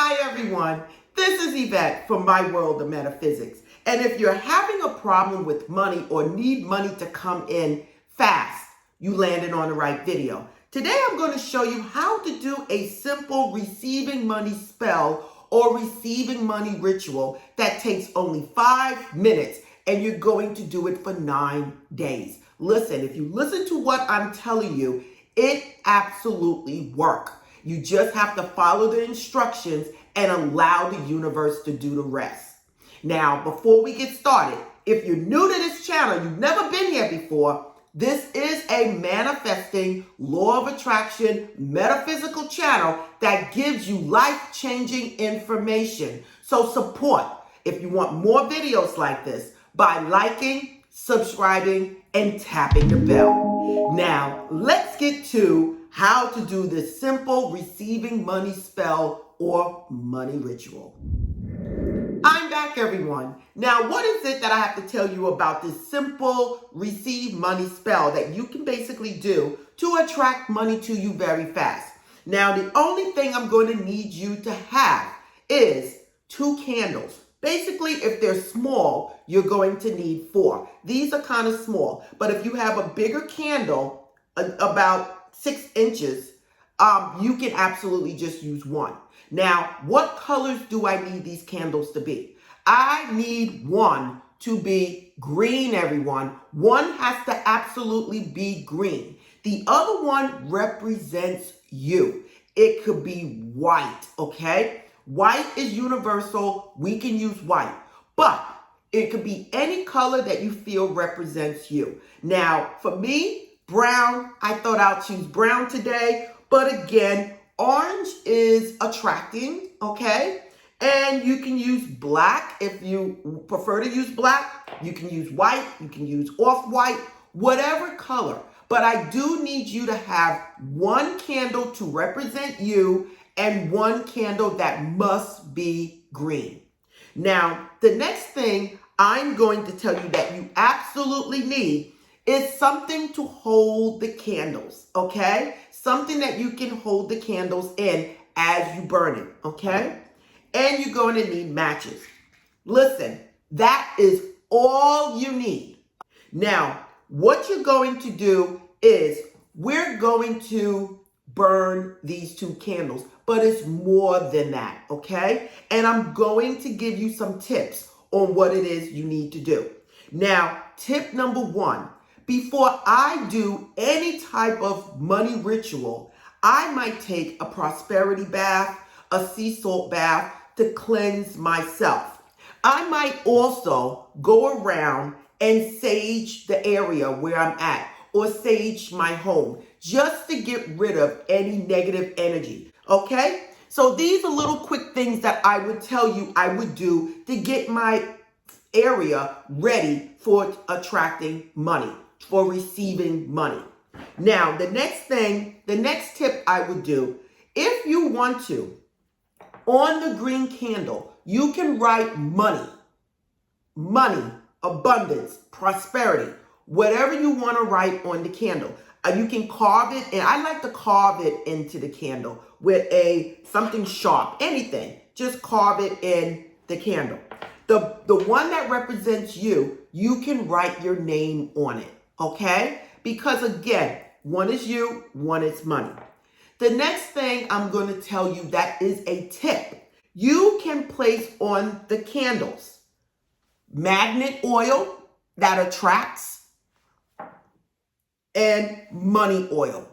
Hi everyone, this is Yvette from My World of Metaphysics. And if you're having a problem with money or need money to come in fast, you landed on the right video. Today I'm going to show you how to do a simple receiving money spell or receiving money ritual that takes only 5 minutes, and you're going to do it for 9 days. Listen, if you listen to what I'm telling you, it absolutely works. You just have to follow the instructions and allow the universe to do the rest. Now, before we get started, if you're new to this channel, you've never been here before, this is a manifesting, law of attraction, metaphysical channel that gives you life-changing information. So support, if you want more videos like this, by liking, subscribing, and tapping the bell. Now, let's get to how to do this simple receiving money spell or money ritual. I'm back, everyone. Now, what is it that I have to tell you about this simple receive money spell that you can basically do to attract money to you very fast? Now, the only thing I'm going to need you to have is 2 candles. Basically, if they're small, you're going to need 4. These are kind of small, but if you have a bigger candle, about 6 inches, you can absolutely just use 1. Now, what colors do I need these candles to be? I need 1 to be green, everyone. 1 has to absolutely be green. The other one represents you. It could be white, okay? White is universal. We can use white, but it could be any color that you feel represents you. Now, for me, brown, I thought I'll choose brown today, but again, orange is attracting, okay? And you can use black if you prefer to use black. You can use white, you can use off-white, whatever color. But I do need you to have 1 candle to represent you and 1 candle that must be green. Now, the next thing I'm going to tell you that you absolutely need is something to hold the candles, okay? Something that you can hold the candles in as you burn it, okay? And you're going to need matches. Listen, that is all you need. Now, what you're going to do is we're going to burn these 2 candles, but it's more than that, okay? And I'm going to give you some tips on what it is you need to do. Now, tip number 1, before I do any type of money ritual, I might take a prosperity bath, a sea salt bath to cleanse myself. I might also go around and sage the area where I'm at or sage my home just to get rid of any negative energy, okay? So these are little quick things that I would tell you I would do to get my area ready for attracting money, for receiving money. Now, the next tip I would do, if you want to, on the green candle, you can write money, abundance, prosperity, whatever you want to write on the candle. You can carve it, and I like to carve it into the candle with something sharp, anything. Just carve it in the candle. The one that represents you, you can write your name on it, okay? Because again, 1 is you, 1 is money. The next thing I'm going to tell you that is a tip. You can place on the candles magnet oil that attracts and money oil,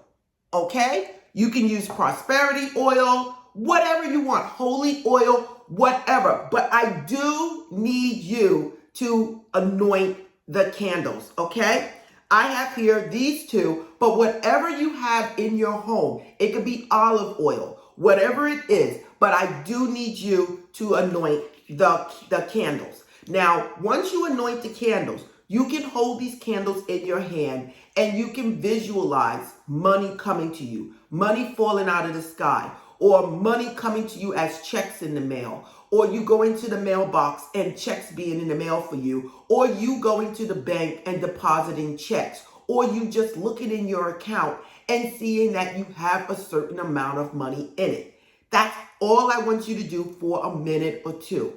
okay? You can use prosperity oil, whatever you want, holy oil, whatever. But I do need you to anoint the candles, okay? I have here these 2, but whatever you have in your home, it could be olive oil, whatever it is, but I do need you to anoint the candles. Now, once you anoint the candles, you can hold these candles in your hand and you can visualize money coming to you, money falling out of the sky, or money coming to you as checks in the mail, or you going to the mailbox and checks being in the mail for you, or you going to the bank and depositing checks, or you just looking in your account and seeing that you have a certain amount of money in it. That's all I want you to do for a minute or two.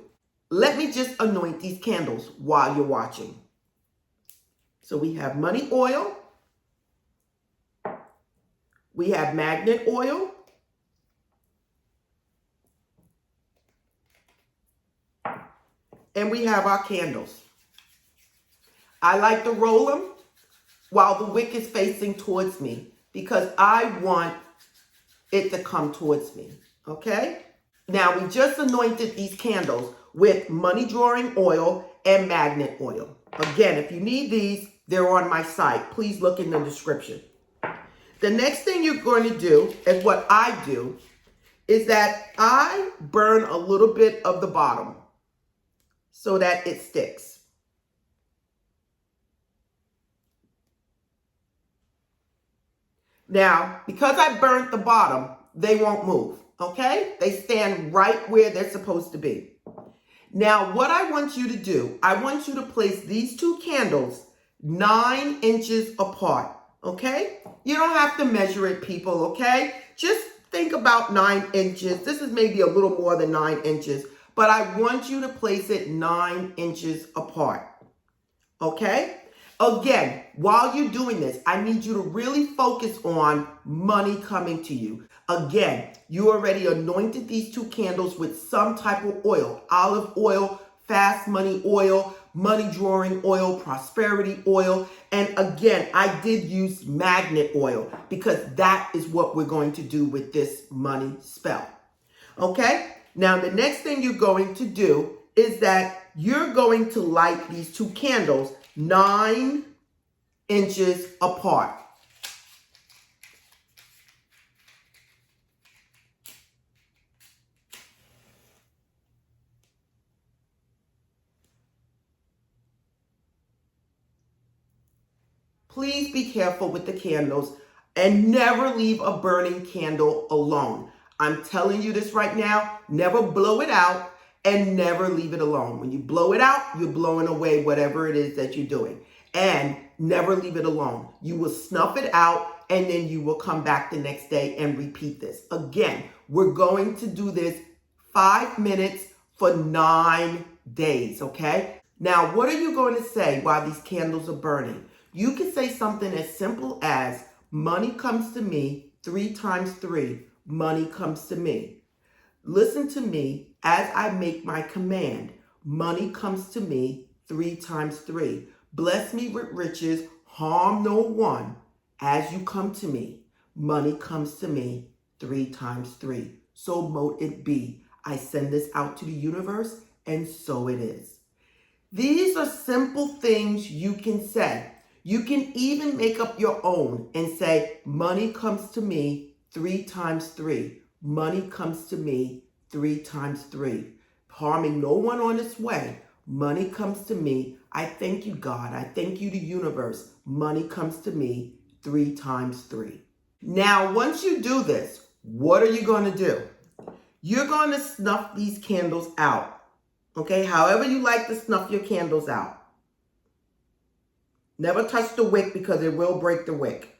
Let me just anoint these candles while you're watching. So we have money oil. We have magnet oil. And we have our candles. I like to roll them while the wick is facing towards me because I want it to come towards me, okay? Now, we just anointed these candles with money drawing oil and magnet oil. Again, if you need these, they're on my site. Please look in the description. The next thing you're going to do, and what I do, is that I burn a little bit of the bottom so that it sticks. Now, because I burnt the bottom, they won't move, okay? They stand right where they're supposed to be. Now, what I want you to do, I want you to place these two candles 9 inches apart, okay? You don't have to measure it, people, okay? Just think about 9 inches. This is maybe a little more than 9 inches, but I want you to place it 9 inches apart, okay? Again, while you're doing this, I need you to really focus on money coming to you. Again, you already anointed these two candles with some type of oil, olive oil, fast money oil, money drawing oil, prosperity oil. And again, I did use magnet oil because that is what we're going to do with this money spell. Okay? Now, the next thing you're going to do is that you're going to light these two candles 9 inches apart. Please be careful with the candles and never leave a burning candle alone. I'm telling you this right now, never blow it out and never leave it alone. When you blow it out, you're blowing away whatever it is that you're doing. And never leave it alone. You will snuff it out and then you will come back the next day and repeat this. Again, we're going to do this 5 minutes for 9 days, okay? Now, what are you going to say while these candles are burning? You can say something as simple as, money comes to me 3 times 3. Money comes to me. Listen to me as I make my command. Money comes to me 3 times 3. Bless me with riches, harm no one. As you come to me, money comes to me 3 times 3. So mote it be. I send this out to the universe, and so it is. These are simple things you can say. You can even make up your own and say, money comes to me 3 times 3. Money comes to me 3 times 3. Harming no one on its way. Money comes to me. I thank you, God. I thank you, the universe. Money comes to me 3 times 3. Now, once you do this, what are you going to do? You're going to snuff these candles out. Okay? However you like to snuff your candles out. Never touch the wick because it will break the wick.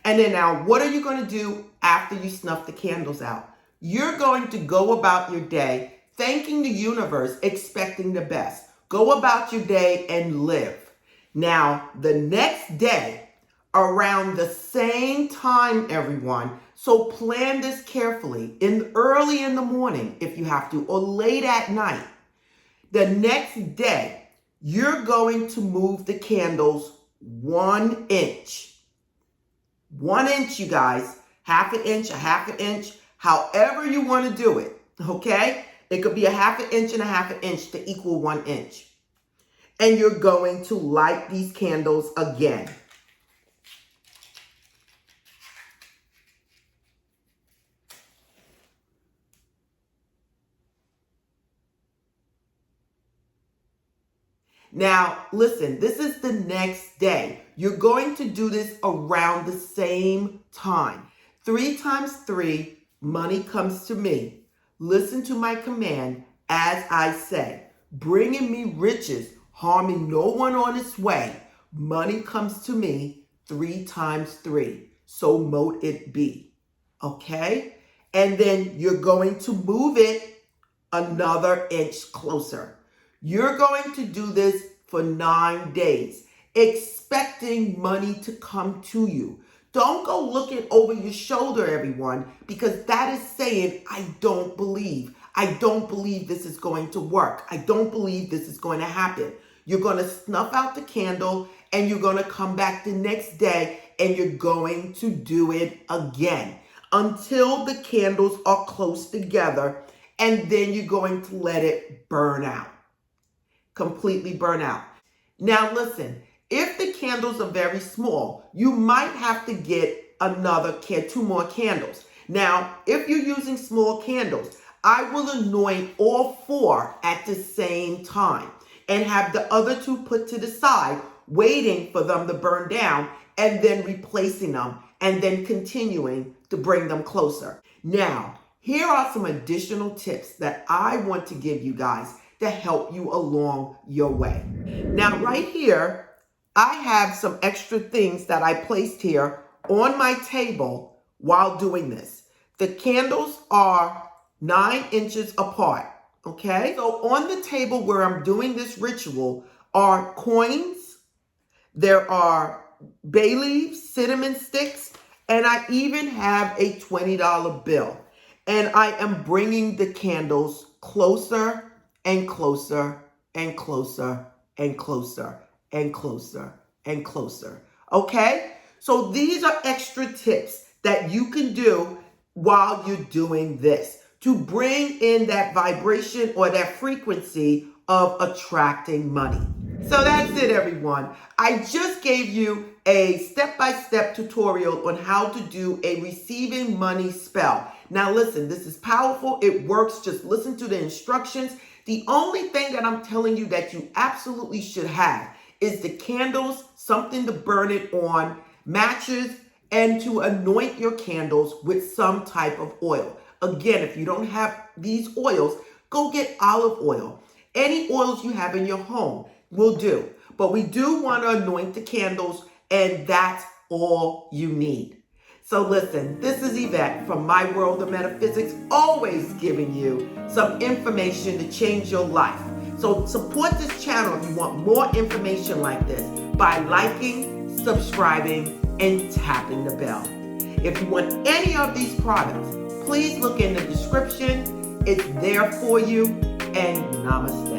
And then now, what are you going to do after you snuff the candles out? You're going to go about your day thanking the universe, expecting the best. Go about your day and live. Now, the next day, around the same time, everyone, so plan this carefully, early in the morning if you have to, or late at night. The next day, you're going to move the candles 1 inch. 1 inch, you guys. Half an inch, a half an inch, however you want to do it, okay? It could be a half an inch and a half an inch to equal 1 inch. And you're going to light these candles again. Now, listen, this is the next day. You're going to do this around the same time. 3 times 3, money comes to me. Listen to my command as I say, bringing me riches, harming no one on its way. Money comes to me 3 times 3. so mote it be. Okay? And then you're going to move it another inch closer. You're going to do this for 9 days, expecting money to come to you. Don't go looking over your shoulder, everyone, because that is saying, I don't believe. I don't believe this is going to work. I don't believe this is going to happen. You're going to snuff out the candle and you're going to come back the next day and you're going to do it again until the candles are close together, and then you're going to let it burn out. Completely burn out. Now listen, if the candles are very small, you might have to get two more candles. Now, if you're using small candles, I will anoint all 4 at the same time and have the other 2 put to the side, waiting for them to burn down, and then replacing them and then continuing to bring them closer. Now, here are some additional tips that I want to give you guys to help you along your way. Now, right here, I have some extra things that I placed here on my table while doing this. The candles are 9 inches apart, okay? So on the table where I'm doing this ritual are coins, there are bay leaves, cinnamon sticks, and I even have a $20 bill. And I am bringing the candles closer and closer and closer and closer and closer and closer. Okay? So these are extra tips that you can do while you're doing this to bring in that vibration or that frequency of attracting money. So that's it, everyone. I just gave you a step-by-step tutorial on how to do a receiving money spell. Now listen, this is powerful. It works. Just listen to the instructions. The only thing that I'm telling you that you absolutely should have is the candles, something to burn it on, matches, and to anoint your candles with some type of oil. Again, if you don't have these oils, go get olive oil. Any oils you have in your home will do. But we do want to anoint the candles, and that's all you need. So listen, this is Yvette from My World of Metaphysics, always giving you some information to change your life. So support this channel if you want more information like this by liking, subscribing, and tapping the bell. If you want any of these products, please look in the description. It's there for you, and namaste.